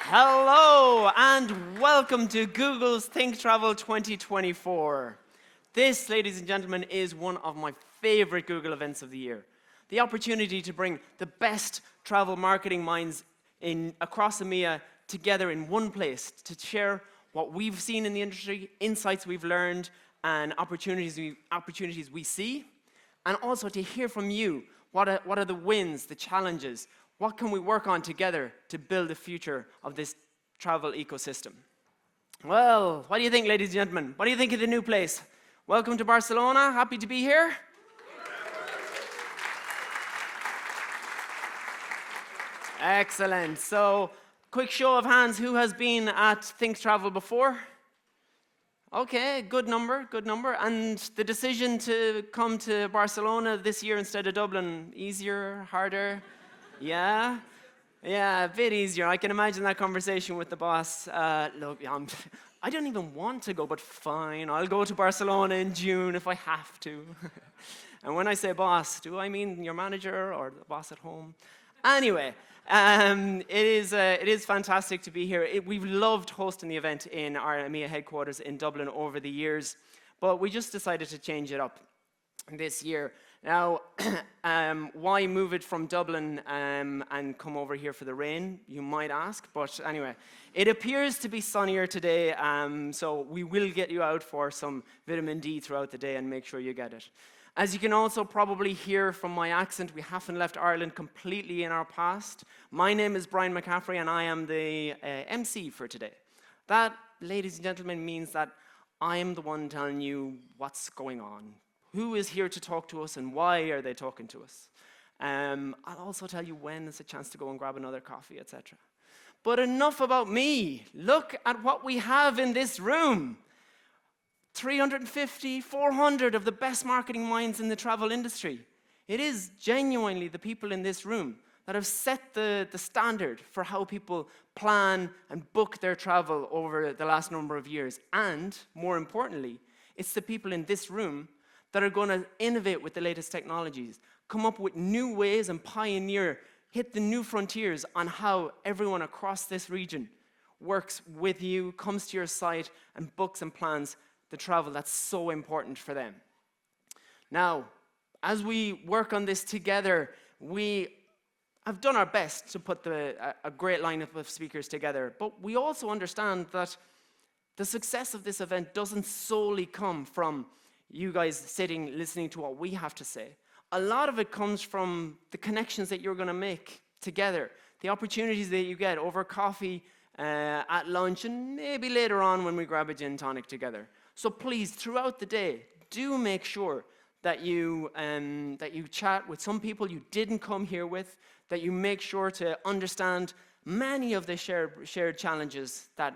Hello and welcome to Google's Think Travel 2024. This, ladies and gentlemen, is one of my favorite Google events of the year. The opportunity to bring the best travel marketing minds across EMEA together in one place to share what we've seen in the industry, insights we've learned, and opportunities we see, and also to hear from you. What are the wins, the challenges? What can we work on together to build the future of this travel ecosystem? Well, what do you think, ladies and gentlemen? What do you think of the new place? Welcome to Barcelona. Happy to be here. Excellent. So, quick show of hands, who has been at Think Travel before? Okay, good number. And the decision to come to Barcelona this year instead of Dublin, easier, harder? Yeah, a bit easier. I can imagine that conversation with the boss. Look, I don't even want to go, but fine, I'll go to Barcelona in June if I have to. And when I say boss, do I mean your manager or the boss at home? Anyway, it is fantastic to be here. We've loved hosting the event in our EMEA headquarters in Dublin over the years, but we just decided to change it up this year. Now, why move it from Dublin and come over here for the rain, you might ask. But anyway, it appears to be sunnier today, so we will get you out for some vitamin D throughout the day and make sure you get it. As you can also probably hear from my accent, we haven't left Ireland completely in our past. My name is Brian McCaffrey, and I am the MC for today. That, ladies and gentlemen, means that I am the one telling you what's going on. Who is here to talk to us and why are they talking to us? I'll also tell you when there's a chance to go and grab another coffee, etc. But enough about me. Look at what we have in this room. 350, 400 of the best marketing minds in the travel industry. It is genuinely the people in this room that have set the standard for how people plan and book their travel over the last number of years. And more importantly, it's the people in this room that are going to innovate with the latest technologies, come up with new ways and pioneer, hit the new frontiers on how everyone across this region works with you, comes to your site, and books and plans the travel that's so important for them. Now, as we work on this together, we have done our best to put a great lineup of speakers together, but we also understand that the success of this event doesn't solely come from you guys sitting, listening to what we have to say. A lot of it comes from the connections that you're going to make together, the opportunities that you get over coffee, at lunch, and maybe later on when we grab a gin tonic together. So please, throughout the day, do make sure that you chat with some people you didn't come here with, that you make sure to understand many of the shared challenges that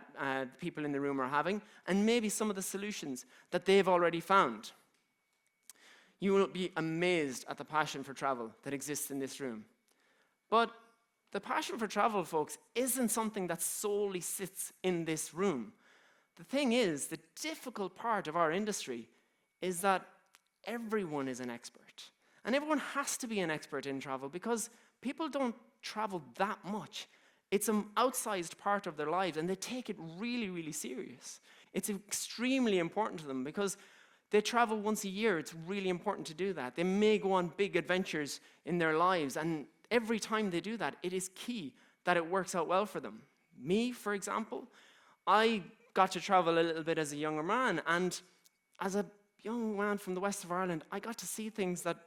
people in the room are having, and maybe some of the solutions that they've already found. You will be amazed at the passion for travel that exists in this room. But the passion for travel, folks, isn't something that solely sits in this room. The thing is, the difficult part of our industry is that everyone is an expert. And everyone has to be an expert in travel because people don't travel that much. It's an outsized part of their lives, and they take it really, really serious. It's extremely important to them because they travel once a year. It's really important to do that. They may go on big adventures in their lives, and every time they do that, it is key that it works out well for them. Me, for example, I got to travel a little bit as a younger man, and as a young man from the west of Ireland, I got to see things that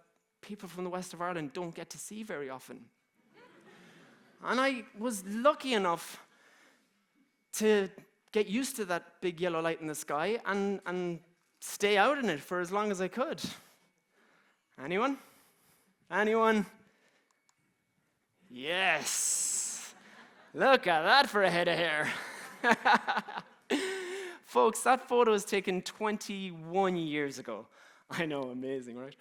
people from the west of Ireland don't get to see very often. And I was lucky enough to get used to that big yellow light in the sky and stay out in it for as long as I could. Anyone? Yes. Look at that for a head of hair. Folks, that photo was taken 21 years ago. I know, amazing, right?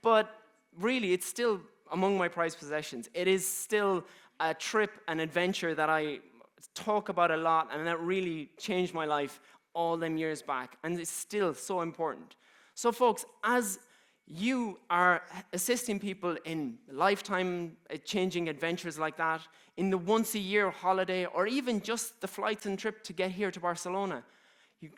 But really, it's still among my prized possessions. It is still a trip, an adventure that I talk about a lot, and that really changed my life all them years back, and it's still so important. So folks, as You are assisting people in lifetime-changing adventures like that, in the once-a-year holiday, or even just the flights and trip to get here to Barcelona.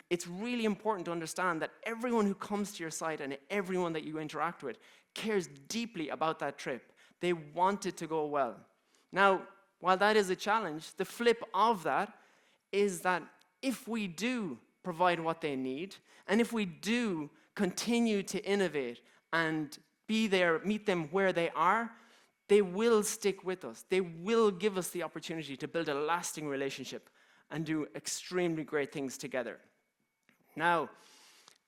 It's really important to understand that everyone who comes to your site and everyone that you interact with cares deeply about that trip. They want it to go well. Now, while that is a challenge, the flip of that is that if we do provide what they need, and if we do continue to innovate and be there, meet them where they are, they will stick with us. They will give us the opportunity to build a lasting relationship and do extremely great things together. Now, a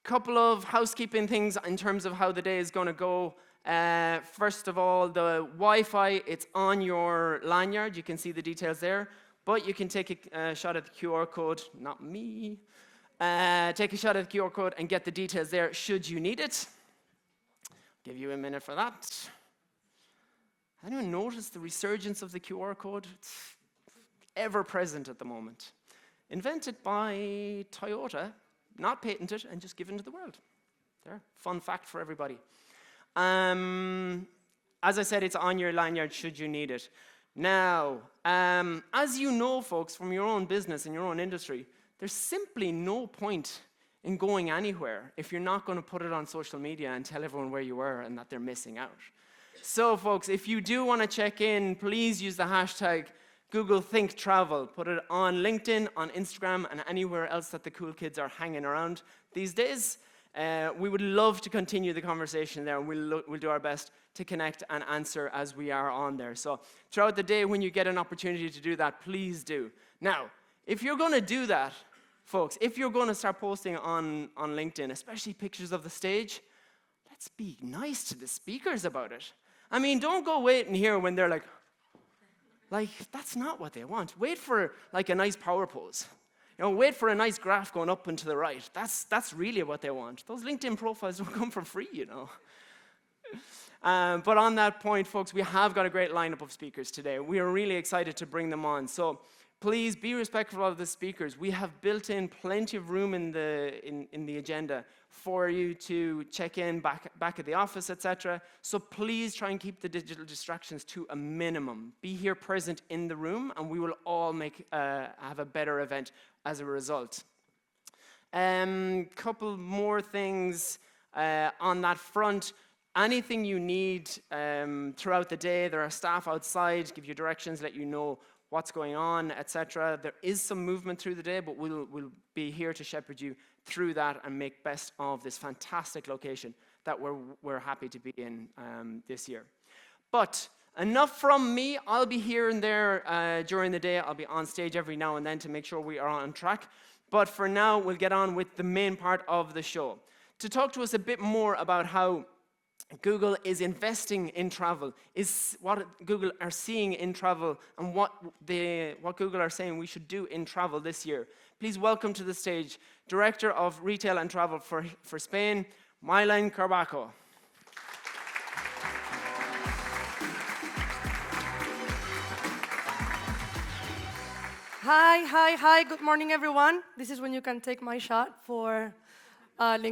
couple of housekeeping things in terms of how the day is going to go. First of all, the Wi-Fi, it's on your lanyard. You can see the details there. But you can take a shot at the QR code, not me. Take a shot at the QR code and get the details there should you need it. Give you a minute for that. Anyone notice the resurgence of the QR code? It's ever present at the moment. Invented by Toyota, not patented, and just given to the world. There, fun fact for everybody. As I said, it's on your lanyard should you need it. Now, as you know, folks, from your own business and your own industry, there's simply no point in going anywhere if you're not going to put it on social media and tell everyone where you were and that they're missing out. So, folks, if you do want to check in, please use the hashtag Google Think Travel. Put it on LinkedIn, on Instagram, and anywhere else that the cool kids are hanging around these days. We would love to continue the conversation there, and we'll do our best to connect and answer as we are on there. So throughout the day, when you get an opportunity to do that, please do. Now, if you're going to do that, folks, if you're going to start posting on LinkedIn, especially pictures of the stage, let's be nice to the speakers about it. I mean, don't go waiting here when they're like, that's not what they want. Wait for like a nice power pose. Wait for a nice graph going up and to the right. That's really what they want. Those LinkedIn profiles don't come for free, But on that point, folks, we have got a great lineup of speakers today. We are really excited to bring them on. So please be respectful of the speakers. We have built in plenty of room in the agenda for you to check in back at the office, etc. So please try and keep the digital distractions to a minimum. Be here present in the room, and we will all have a better event as a result. Couple more things on that front. Anything you need throughout the day, there are staff outside, give you directions, let you know what's going on, etc. There is some movement through the day, but we'll be here to shepherd you through that and make best of this fantastic location that we're happy to be in this year. But enough from me. I'll be here and there during the day. I'll be on stage every now and then to make sure we are on track. But for now, we'll get on with the main part of the show. To talk to us a bit more about how Google is investing in travel, is what Google are seeing in travel, and what Google are saying we should do in travel this year. Please welcome to the stage Director of Retail and Travel for Spain, Mylen Carbaco. Hi, good morning everyone. This is when you can take my shot for LinkedIn.